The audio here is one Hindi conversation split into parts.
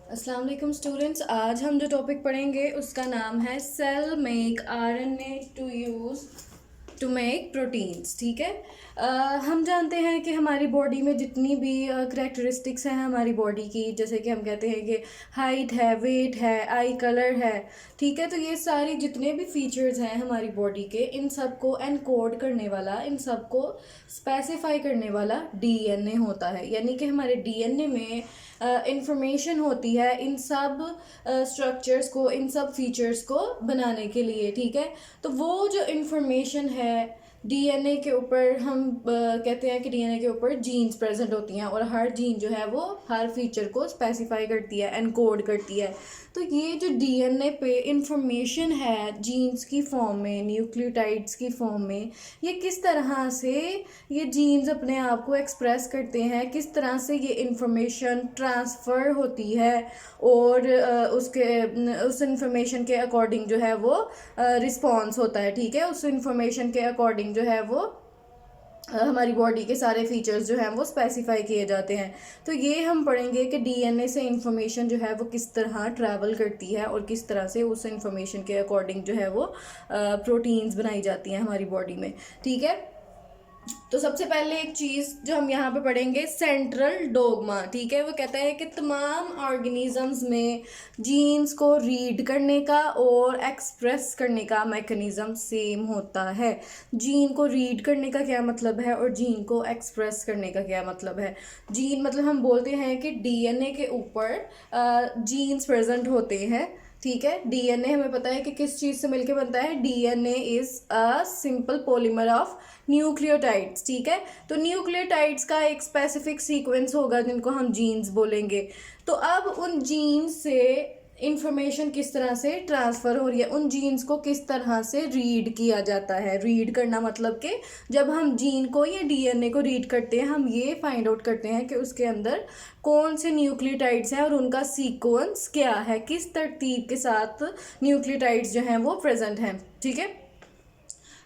अस्सलाम वालेकुम स्टूडेंट्स। आज हम जो टॉपिक पढ़ेंगे उसका नाम है cell make RNA to use to make proteins. ठीक है। हम जानते हैं कि हमारी बॉडी में जितनी भी करेक्टरिस्टिक्स हैं हमारी बॉडी की, जैसे कि हम कहते हैं कि हाइट है, वेट है, आई कलर है। ठीक है। तो ये सारी जितने भी फीचर्स हैं हमारी बॉडी के, इन सब को एनकोड करने वाला, इन सब को स्पेसिफाई करने वाला डीएनए होता है। यानी कि हमारे डीएनए में इंफॉर्मेशन होती है इन सब स्ट्रक्चर्स को, इन सब फीचर्स को बनाने के लिए। ठीक है। तो वो जो इंफॉर्मेशन है डीएनए के ऊपर, हम कहते हैं कि डीएनए के ऊपर जीन्स प्रेजेंट होती हैं और हर जीन जो है वो हर फीचर को स्पेसिफाई करती है, एनकोड करती है। तो ये जो डीएनए पे इंफॉर्मेशन है जीन्स की फॉर्म में, न्यूक्लियोटाइड्स की फॉर्म में, ये किस तरह से ये जीन्स अपने आप को एक्सप्रेस करते हैं, किस तरह से ये इंफॉर्मेशन ट्रांसफ़र होती है और उस इंफॉर्मेशन के अकॉर्डिंग जो है वो रिस्पॉन्स होता है। ठीक है। उस इंफॉर्मेशन के अकॉर्डिंग जो है वो हमारी बॉडी के सारे फीचर्स जो हैं वो स्पेसिफाई किए जाते हैं। तो ये हम पढ़ेंगे कि डीएनए से इंफॉर्मेशन जो है वो किस तरह ट्रैवल करती है और किस तरह से उस इंफॉर्मेशन के अकॉर्डिंग जो है वो प्रोटीन्स बनाई जाती हैं हमारी बॉडी में। ठीक है। तो सबसे पहले एक चीज़ जो हम यहाँ पे पढ़ेंगे, सेंट्रल डोगमा। ठीक है। वो कहता है कि तमाम ऑर्गेनिजम्स में जीन्स को रीड करने का और एक्सप्रेस करने का मैकेनिज्म सेम होता है। जीन को रीड करने का क्या मतलब है और जीन को एक्सप्रेस करने का क्या मतलब है। जीन मतलब हम बोलते हैं कि डीएनए के ऊपर जीन्स प्रेजेंट होते हैं। ठीक है। डीएनए हमें पता है कि किस चीज़ से मिलके बनता है। DNA is a simple polymer of nucleotides. ठीक है। तो न्यूक्लियोटाइड्स का एक स्पेसिफिक सीक्वेंस होगा जिनको हम जीन्स बोलेंगे। तो अब उन जीन्स से इंफॉर्मेशन किस तरह से ट्रांसफ़र हो रही है, उन जीन्स को किस तरह से रीड किया जाता है। रीड करना मतलब कि जब हम जीन को या डीएनए को रीड करते हैं, हम ये फाइंड आउट करते हैं कि उसके अंदर कौन से न्यूक्लियोटाइड्स हैं और उनका सीक्वेंस क्या है, किस तरतीब के साथ न्यूक्लियोटाइड्स जो हैं वो प्रेजेंट हैं। ठीक है।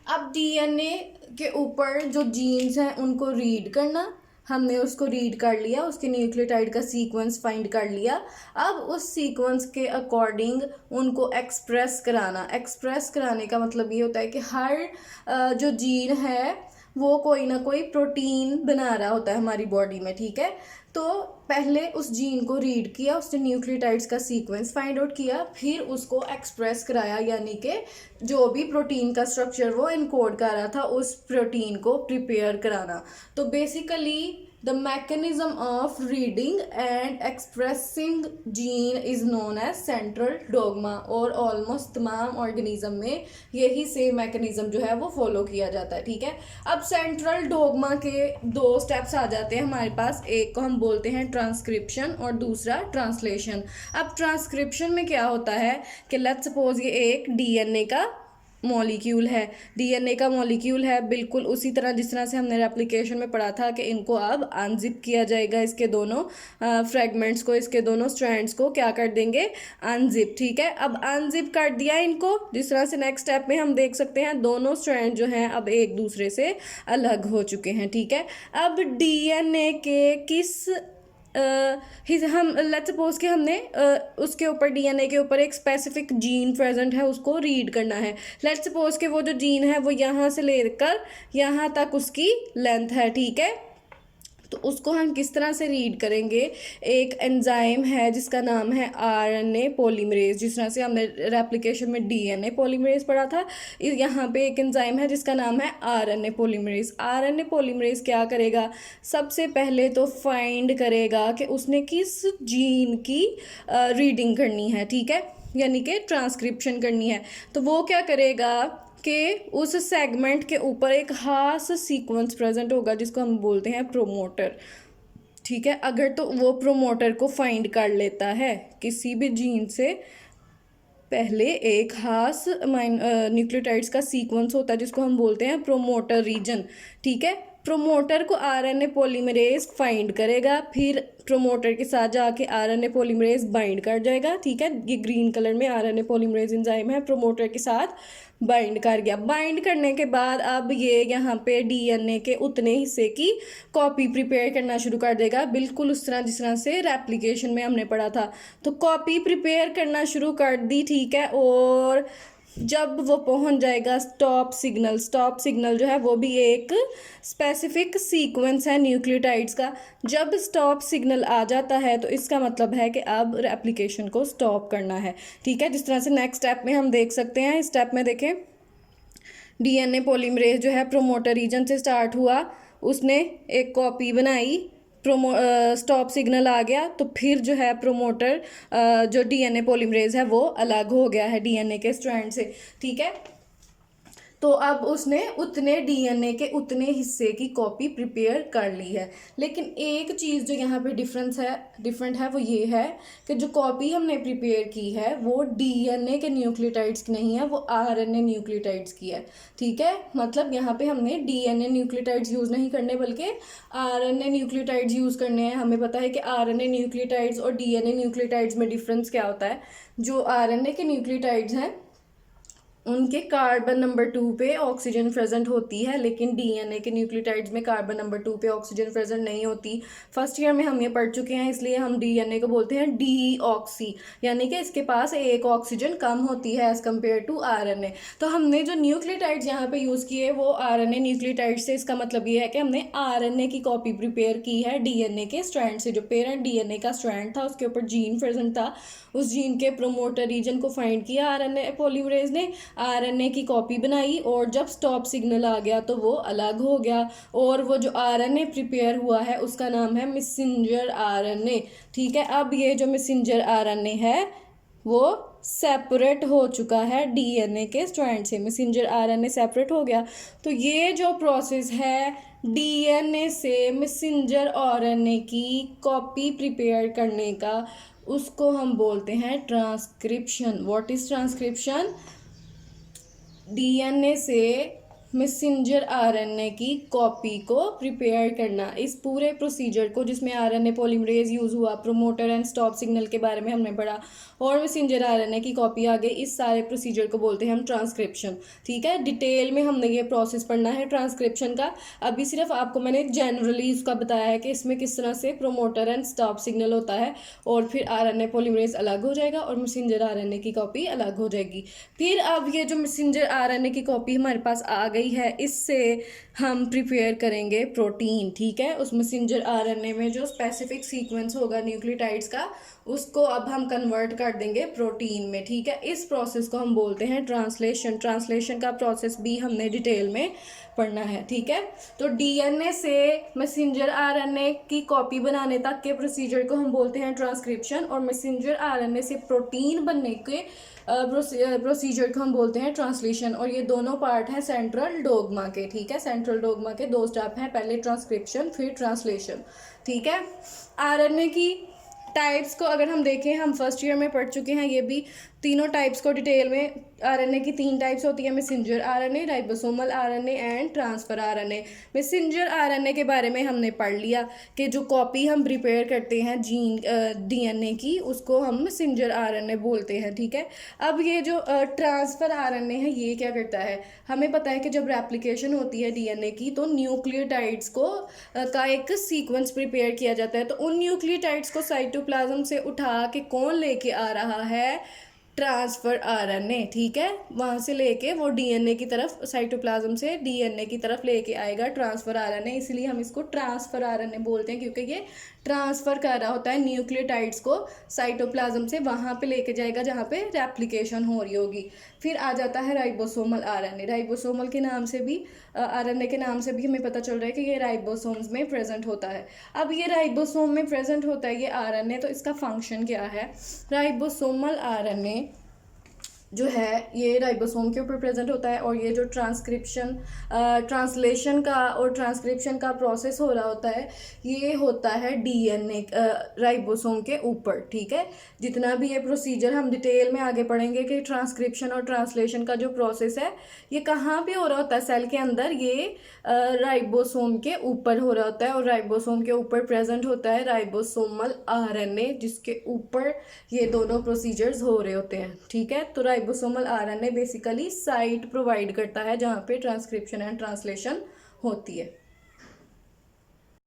अब डीएनए के ऊपर जो जीन्स हैं उनको रीड करना, हमने उसको रीड कर लिया, उसके न्यूक्लियोटाइड का सीक्वेंस फाइंड कर लिया। अब उस सीक्वेंस के अकॉर्डिंग उनको एक्सप्रेस कराना। एक्सप्रेस कराने का मतलब ये होता है कि हर जो जीन है वो कोई ना कोई प्रोटीन बना रहा होता है हमारी बॉडी में। ठीक है। तो पहले उस जीन को रीड किया, उसने न्यूक्लियोटाइड्स का सीक्वेंस फाइंड आउट किया, फिर उसको एक्सप्रेस कराया, यानी कि जो भी प्रोटीन का स्ट्रक्चर वो इनकोड कर रहा था उस प्रोटीन को प्रिपेयर कराना। तो basically the mechanism of reading and expressing gene is known as central dogma. और ऑलमोस्ट तमाम ऑर्गेनिज्म में यही सेम मैकेनिज्म जो है वो फॉलो किया जाता है। ठीक है। अब सेंट्रल डोगमा के दो स्टेप्स आ जाते हैं हमारे पास। एक को हम बोलते हैं ट्रांसक्रिप्शन और दूसरा ट्रांसलेशन। अब ट्रांसक्रिप्शन में क्या होता है कि लेट्स सपोज ये एक डीएनए का मॉलिक्यूल है। डीएनए का मॉलिक्यूल है, बिल्कुल उसी तरह जिस तरह से हमने रेप्लिकेशन में पढ़ा था कि इनको अब अनजिप किया जाएगा, इसके दोनों फ्रेगमेंट्स को, इसके दोनों स्ट्रैंड्स को क्या कर देंगे, अनजिप। ठीक है। अब अनजिप कर दिया इनको, जिस तरह से नेक्स्ट स्टेप में हम देख सकते हैं दोनों स्ट्रैंड जो हैं अब एक दूसरे से अलग हो चुके हैं। ठीक है। अब डीएनए के किस हम लेट्स सपोज कि हमने उसके ऊपर डीएनए के ऊपर एक स्पेसिफिक जीन प्रेजेंट है, उसको रीड करना है। लेट्स सपोज कि वो जो जीन है वो यहाँ से लेकर यहाँ तक उसकी लेंथ है। ठीक है। तो उसको हम किस तरह से रीड करेंगे। एक एंजाइम है जिसका नाम है आरएनए पॉलीमरेज, जिस तरह से हमने रेप्लिकेशन में डीएनए पॉलीमरेज पढ़ा था, यहाँ पे एक एंजाइम है जिसका नाम है आरएनए पॉलीमरेज। आरएनए पॉलीमरेज क्या करेगा, सबसे पहले तो फाइंड करेगा कि उसने किस जीन की रीडिंग करनी है। ठीक है। यानी कि ट्रांसक्रिप्शन करनी है। तो वो क्या करेगा कि उस सेगमेंट के ऊपर एक खास सीक्वेंस प्रेजेंट होगा जिसको हम बोलते हैं प्रोमोटर। ठीक है। अगर तो वो प्रोमोटर को फाइंड कर लेता है किसी भी जीन से, पहले एक खास न्यूक्लियोटाइड्स का सीक्वेंस होता है जिसको हम बोलते हैं प्रोमोटर रीजन। ठीक है। प्रोमोटर को आरएनए पॉलीमरेज फाइंड करेगा, फिर प्रोमोटर के साथ जाके आरएनए पॉलीमरेज बाइंड कर जाएगा, ठीक है। ये ग्रीन कलर में आरएनए पॉलीमरेज एंजाइम है, प्रोमोटर के साथ बाइंड कर गया। बाइंड करने के बाद अब ये यहाँ पे डीएनए के उतने हिस्से की कॉपी प्रिपेयर करना शुरू कर देगा, बिल्कुल उस तरह जिस तरह से रेप्लिकेशन में हमने पढ़ा था। तो कॉपी प्रिपेयर करना शुरू कर दी, ठीक है। और जब वो पहुंच जाएगा स्टॉप सिग्नल जो है वो भी एक स्पेसिफिक सीक्वेंस है न्यूक्लियोटाइड्स का। जब स्टॉप सिग्नल आ जाता है तो इसका मतलब है कि अब रेप्लिकेशन को स्टॉप करना है, ठीक है। जिस तरह से नेक्स्ट स्टेप में हम देख सकते हैं, इस स्टेप में देखें डीएनए पॉलीमरेज जो है प्रोमोटर रीजन से स्टार्ट हुआ, उसने एक कॉपी बनाई, स्टॉप सिग्नल आ गया, तो फिर जो है प्रोमोटर जो डीएनए पॉलीमरेज है वो अलग हो गया है डीएनए के स्ट्रैंड से, ठीक है। तो अब उसने उतने डीएनए के उतने हिस्से की कॉपी प्रिपेयर कर ली है। लेकिन एक चीज़ जो यहाँ पे डिफरेंट है वो ये है कि जो कॉपी हमने प्रिपेयर की है वो डीएनए के न्यूक्लियोटाइड्स की नहीं है, वो आरएनए न्यूक्लियोटाइड्स की है, ठीक है। मतलब यहाँ पे हमने डीएनए न्यूक्लियोटाइड्स यूज़ नहीं करने बल्कि आरएनए न्यूक्लियोटाइड्स यूज़ करने हैं। हमें पता है कि आरएनए न्यूक्लियोटाइड्स और डीएनए न्यूक्लियोटाइड्स में डिफरेंस क्या होता है। जो आरएनए के न्यूक्लियोटाइड्स हैं उनके कार्बन नंबर 2 पे ऑक्सीजन प्रेजेंट होती है, लेकिन डीएनए के न्यूक्लियोटाइड्स में कार्बन नंबर 2 पे ऑक्सीजन प्रेजेंट नहीं होती। फर्स्ट ईयर में हम ये पढ़ चुके हैं, इसलिए हम डीएनए को बोलते हैं डीऑक्सी, यानी कि इसके पास एक ऑक्सीजन कम होती है एज कम्पेयर टू आरएनए। तो हमने जो न्यूक्लियोटाइड्स यहाँ पे यूज़ किए वो आरएनए न्यूक्लियोटाइड्स से, इसका मतलब ये है कि हमने आरएनए की कॉपी प्रिपेयर की है डीएनए के स्ट्रैंड से। जो पेरेंट डीएनए का स्ट्रैंड था उसके ऊपर जीन प्रेजेंट था, उस जीन के प्रोमोटर रीजन को फाइंड किया आरएनए पॉलीमरेज ने, आरएनए की कॉपी बनाई, और जब स्टॉप सिग्नल आ गया तो वो अलग हो गया। और वो जो आरएनए प्रिपेयर हुआ है उसका नाम है मैसेंजर आरएनए, ठीक है। अब ये जो मैसेंजर आरएनए है वो सेपरेट हो चुका है डीएनए के स्ट्रैंड से, मैसेंजर आरएनए सेपरेट हो गया। तो ये जो प्रोसेस है डीएनए से मैसेंजर आरएनए की कॉपी प्रिपेयर करने का, उसको हम बोलते हैं transcription. What is transcription? DNA से मैसेंजर आरएनए की कॉपी को प्रिपेयर करना। इस पूरे प्रोसीजर को जिसमें आरएनए पॉलीमरेज यूज़ हुआ, प्रोमोटर एंड स्टॉप सिग्नल के बारे में हमने पढ़ा, और मैसेंजर आरएनए की कॉपी आ गई, इस सारे प्रोसीजर को बोलते हैं हम ट्रांसक्रिप्शन, ठीक है। डिटेल में हमने ये प्रोसेस पढ़ना है ट्रांसक्रिप्शन का। अभी सिर्फ आपको मैंने जनरली उसका बताया है कि इसमें किस तरह से प्रोमोटर एंड स्टॉप सिग्नल होता है, और फिर आरएनए पॉलीमरेज अलग हो जाएगा और मैसेंजर आरएनए की कॉपी अलग हो जाएगी। फिर अब ये जो मैसेंजर आरएनए की कॉपी हमारे पास आ गई है, इससे हम प्रिपेयर करेंगे प्रोटीन, ठीक है। उस मैसेंजर आरएनए में जो स्पेसिफिक सीक्वेंस होगा न्यूक्लियोटाइड्स का, उसको अब हम कन्वर्ट कर देंगे प्रोटीन में, ठीक है। इस प्रोसेस को हम बोलते हैं ट्रांसलेशन। ट्रांसलेशन का प्रोसेस भी हमने डिटेल में पढ़ना है, ठीक है। तो डीएनए से मैसेंजर आरएनए की कॉपी बनाने तक के प्रोसीजर को हम बोलते हैं ट्रांसक्रिप्शन, और मैसेंजर आरएनए से प्रोटीन बनने के प्रोसीजर को हम बोलते हैं ट्रांसलेशन। और ये दोनों पार्ट हैं सेंट्रल डोग्मा के, ठीक है। सेंट्रल डोग्मा के 2 स्टेप हैं, पहले ट्रांसक्रिप्शन फिर ट्रांसलेशन, ठीक है। आरएनए की टाइप्स को अगर हम देखें, हम फर्स्ट ईयर में पढ़ चुके हैं ये भी, तीनों टाइप्स को डिटेल में। आरएनए की 3 टाइप्स होती है, messenger RNA, ribosomal RNA and transfer RNA. Messenger RNA के बारे में हमने पढ़ लिया कि जो कॉपी हम प्रिपेयर करते हैं डीएनए की, उसको हम मैसेंजर आरएनए बोलते हैं, ठीक है। अब ये जो ट्रांसफर आरएनए है ये क्या करता है, हमें पता है कि जब रेप्लिकेशन होती है डीएनए की तो न्यूक्लियोटाइड्स को का एक सीक्वेंस प्रिपेयर किया जाता है। तो उन न्यूक्लियोटाइड्स को साइटोप्लाज्म से उठा के कौन लेके आ रहा है? ट्रांसफर आरएनए, ठीक है। वहाँ से लेके वो डीएनए की तरफ, साइटोप्लाज्म से डीएनए की तरफ लेके आएगा ट्रांसफर आरएनए, इसलिए हम इसको ट्रांसफर आरएनए बोलते हैं, क्योंकि ये ट्रांसफ़र कर रहा होता है न्यूक्लियोटाइड्स को साइटोप्लाज्म से, वहाँ पे लेके जाएगा जहाँ पे रेप्लिकेशन हो रही होगी। फिर आ जाता है राइबोसोमल आरएनए। राइबोसोमल के नाम से भी, आरएनए के नाम से भी हमें पता चल रहा है कि ये राइबोसोम्स में प्रेजेंट होता है। अब ये राइबोसोम में प्रेजेंट होता है ये आरएनए, तो इसका फंक्शन क्या है? राइबोसोमल आरएनए जो है ये राइबोसोम के ऊपर प्रेजेंट होता है, और ये जो ट्रांसलेशन का और ट्रांसक्रिप्शन का प्रोसेस हो रहा होता है ये होता है डीएनए राइबोसोम के ऊपर, ठीक है। जितना भी ये प्रोसीजर हम डिटेल में आगे पढ़ेंगे कि ट्रांसक्रिप्शन और ट्रांसलेशन का जो प्रोसेस है ये कहाँ पे हो रहा होता है सेल के अंदर, ये राइबोसोम के ऊपर हो रहा होता है, और राइबोसोम के ऊपर प्रेजेंट होता है राइबोसोमल आरएनए जिसके ऊपर ये दोनों प्रोसीजर्स हो रहे होते हैं, ठीक है। तो ribosomal RNA basically site provide करता है जहाँ पे ट्रांसक्रिप्शन एंड ट्रांसलेशन होती है।